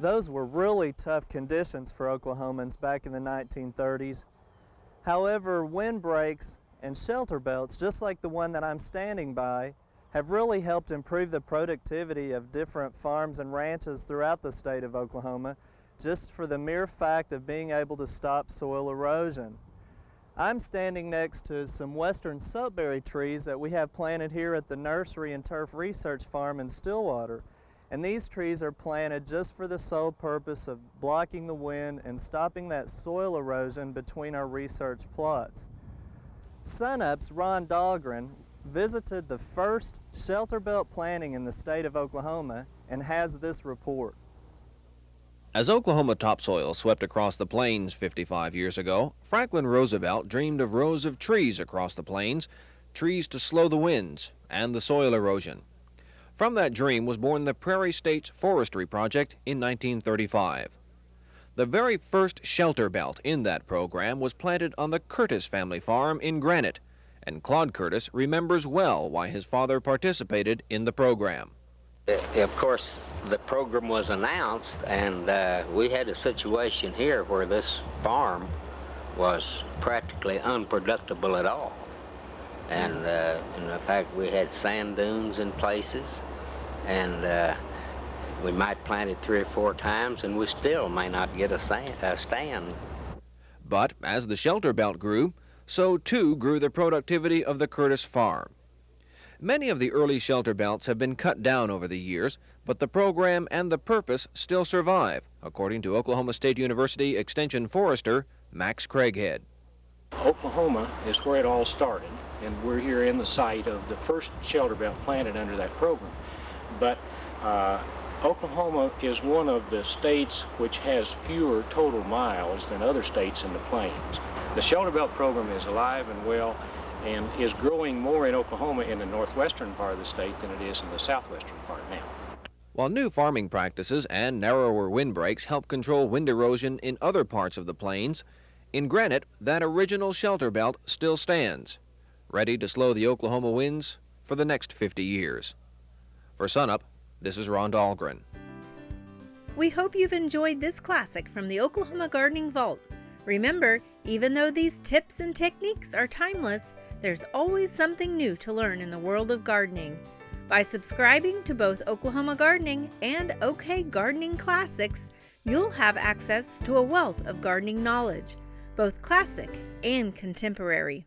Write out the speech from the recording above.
Those were really tough conditions for Oklahomans back in the 1930s. However, windbreaks and shelter belts, just like the one that I'm standing by, have really helped improve the productivity of different farms and ranches throughout the state of Oklahoma, just for the mere fact of being able to stop soil erosion. I'm standing next to some western soapberry trees that we have planted here at the Nursery and Turf Research Farm in Stillwater. And these trees are planted just for the sole purpose of blocking the wind and stopping that soil erosion between our research plots. SUNUP's Ron Dahlgren visited the first shelter belt planting in the state of Oklahoma and has this report. As Oklahoma topsoil swept across the plains 55 years ago, Franklin Roosevelt dreamed of rows of trees across the plains, trees to slow the winds and the soil erosion. From that dream was born the Prairie States Forestry Project in 1935. The very first shelter belt in that program was planted on the Curtis family farm in Granite, and Claude Curtis remembers well why his father participated in the program. Of course, the program was announced, and we had a situation here where this farm was practically unproductible at all. And in fact, we had sand dunes in places, and we might plant it 3 or 4 times, and we still may not get a stand. But as the shelter belt grew, so too grew the productivity of the Curtis farm. Many of the early shelter belts have been cut down over the years, but the program and the purpose still survive, according to Oklahoma State University Extension Forester Max Craighead. Oklahoma is where it all started, and we're here in the site of the first shelter belt planted under that program. But Oklahoma is one of the states which has fewer total miles than other states in the plains. The shelter belt program is alive and well and is growing more in Oklahoma in the northwestern part of the state than it is in the southwestern part now. While new farming practices and narrower windbreaks help control wind erosion in other parts of the plains, in Granite, that original shelter belt still stands, ready to slow the Oklahoma winds for the next 50 years. For SUNUP, this is Ron Dahlgren. We hope you've enjoyed this classic from the Oklahoma Gardening Vault. Remember, even though these tips and techniques are timeless, there's always something new to learn in the world of gardening. By subscribing to both Oklahoma Gardening and OK Gardening Classics, you'll have access to a wealth of gardening knowledge, both classic and contemporary.